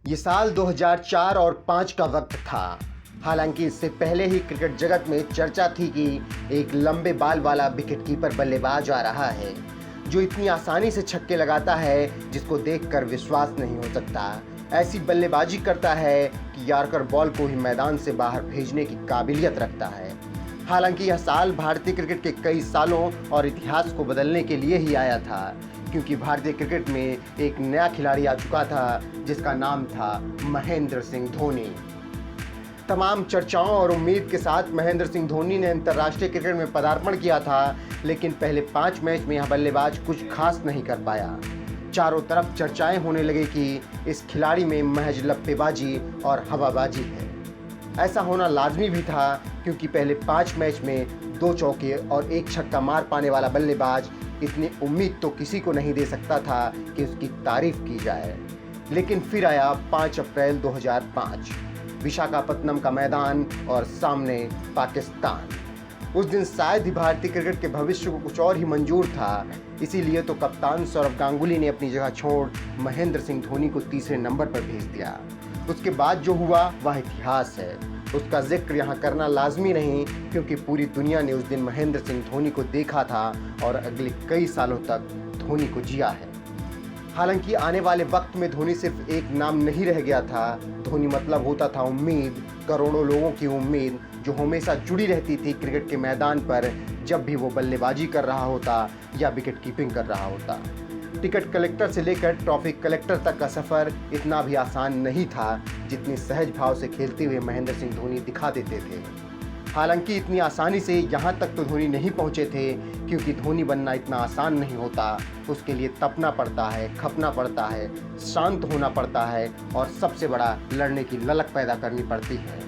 ये साल 2004 और 5 का वक्त था। हालांकि इससे पहले ही क्रिकेट जगत में चर्चा थी कि एक लंबे बाल वाला विकेटकीपर बल्लेबाज आ रहा है जो इतनी आसानी से छक्के लगाता है जिसको देखकर विश्वास नहीं हो सकता। ऐसी बल्लेबाजी करता है कि यॉर्कर बॉल को ही मैदान से बाहर भेजने की काबिलियत रखता है। हालांकि यह साल भारतीय क्रिकेट के कई सालों और इतिहास को बदलने के लिए ही आया था, क्योंकि भारतीय क्रिकेट में एक नया खिलाड़ी आ चुका था जिसका नाम था महेंद्र सिंह धोनी। तमाम चर्चाओं और उम्मीद के साथ महेंद्र सिंह धोनी ने अंतर्राष्ट्रीय क्रिकेट में पदार्पण किया था, लेकिन पहले 5 मैच में यह बल्लेबाज कुछ खास नहीं कर पाया। चारों तरफ चर्चाएं होने लगी कि इस खिलाड़ी में महज लप्पेबाजी और हवाबाजी है। ऐसा होना लाजमी भी था, क्योंकि पहले 5 मैच में 2 चौके और 1 छक्का मार पाने वाला बल्लेबाज इतनी उम्मीद तो किसी को नहीं दे सकता था कि उसकी तारीफ की जाए। लेकिन फिर आया 5 अप्रैल 2005, विशाखापत्तनम का मैदान और सामने पाकिस्तान। उस दिन शायद ही भारतीय क्रिकेट के भविष्य को कुछ और ही मंजूर था, इसीलिए तो कप्तान सौरव गांगुली ने अपनी जगह छोड़ महेंद्र सिंह धोनी को तीसरे नंबर पर भेज दिया। उसके बाद जो हुआ वह इतिहास है, उसका जिक्र यहाँ करना लाजमी नहीं, क्योंकि पूरी दुनिया ने उस दिन महेंद्र सिंह धोनी को देखा था और अगले कई सालों तक धोनी को जिया है। हालांकि आने वाले वक्त में धोनी सिर्फ एक नाम नहीं रह गया था। धोनी मतलब होता था उम्मीद, करोड़ों लोगों की उम्मीद जो हमेशा जुड़ी रहती थी क्रिकेट के मैदान पर, जब भी वो बल्लेबाजी कर रहा होता या विकेट कीपिंग कर रहा होता। टिकट कलेक्टर से लेकर ट्रॉफी कलेक्टर तक का सफ़र इतना भी आसान नहीं था जितनी सहज भाव से खेलते हुए महेंद्र सिंह धोनी दिखा देते थे। हालांकि इतनी आसानी से यहाँ तक तो धोनी नहीं पहुँचे थे, क्योंकि धोनी बनना इतना आसान नहीं होता। उसके लिए तपना पड़ता है, खपना पड़ता है, शांत होना पड़ता है और सबसे बड़ा लड़ने की ललक पैदा करनी पड़ती है,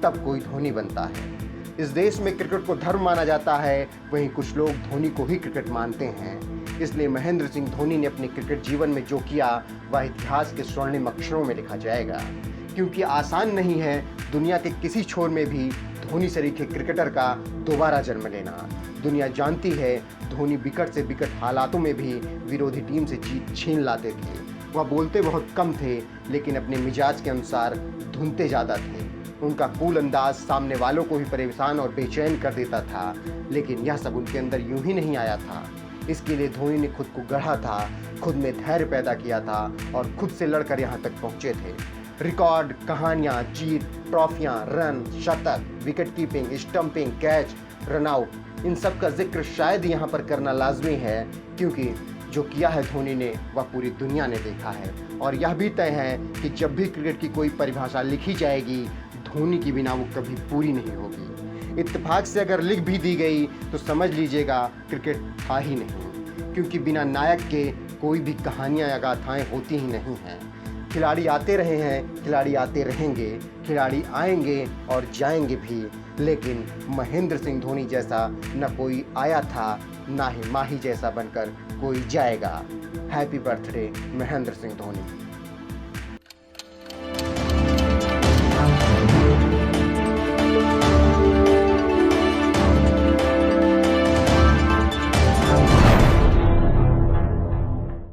तब कोई धोनी बनता है। इस देश में क्रिकेट को धर्म माना जाता है, वहीं कुछ लोग धोनी को ही क्रिकेट मानते हैं। इसलिए महेंद्र सिंह धोनी ने अपने क्रिकेट जीवन में जो किया वह इतिहास के स्वर्णिम अक्षरों में लिखा जाएगा, क्योंकि आसान नहीं है दुनिया के किसी छोर में भी धोनी सरीखे क्रिकेटर का दोबारा जन्म लेना। दुनिया जानती है धोनी विकट से विकट हालातों में भी विरोधी टीम से जीत छीन लाते थे। वह बोलते बहुत कम थे, लेकिन अपने मिजाज के अनुसार धुनते ज़्यादा थे। उनका कूल अंदाज सामने वालों को भी परेशान और बेचैन कर देता था, लेकिन यह सब उनके अंदर यूं ही नहीं आया था। इसके लिए धोनी ने खुद को गढ़ा था, खुद में धैर्य पैदा किया था और खुद से लड़कर यहाँ तक पहुँचे थे। रिकॉर्ड, कहानियाँ, जीत, ट्रॉफियाँ, रन, शतक, wicket keeping, stumping, catch, run out, इन सब का जिक्र शायद यहाँ पर करना लाजमी है, क्योंकि जो किया है धोनी ने वह पूरी दुनिया ने देखा है। और यह भी तय है कि जब भी क्रिकेट की कोई परिभाषा लिखी जाएगी, धोनी के बिना वो कभी पूरी नहीं होगी। इत्तेफाक से अगर लिख भी दी गई तो समझ लीजिएगा क्रिकेट था ही नहीं, क्योंकि बिना नायक के कोई भी कहानियाँ या गाथाएँ होती ही नहीं हैं। खिलाड़ी आते रहे हैं, खिलाड़ी आते रहेंगे, खिलाड़ी आएंगे और जाएंगे भी, लेकिन महेंद्र सिंह धोनी जैसा न कोई आया था, ना ही माही जैसा बनकर कोई जाएगा। Happy birthday Mahendra Singh Dhoni.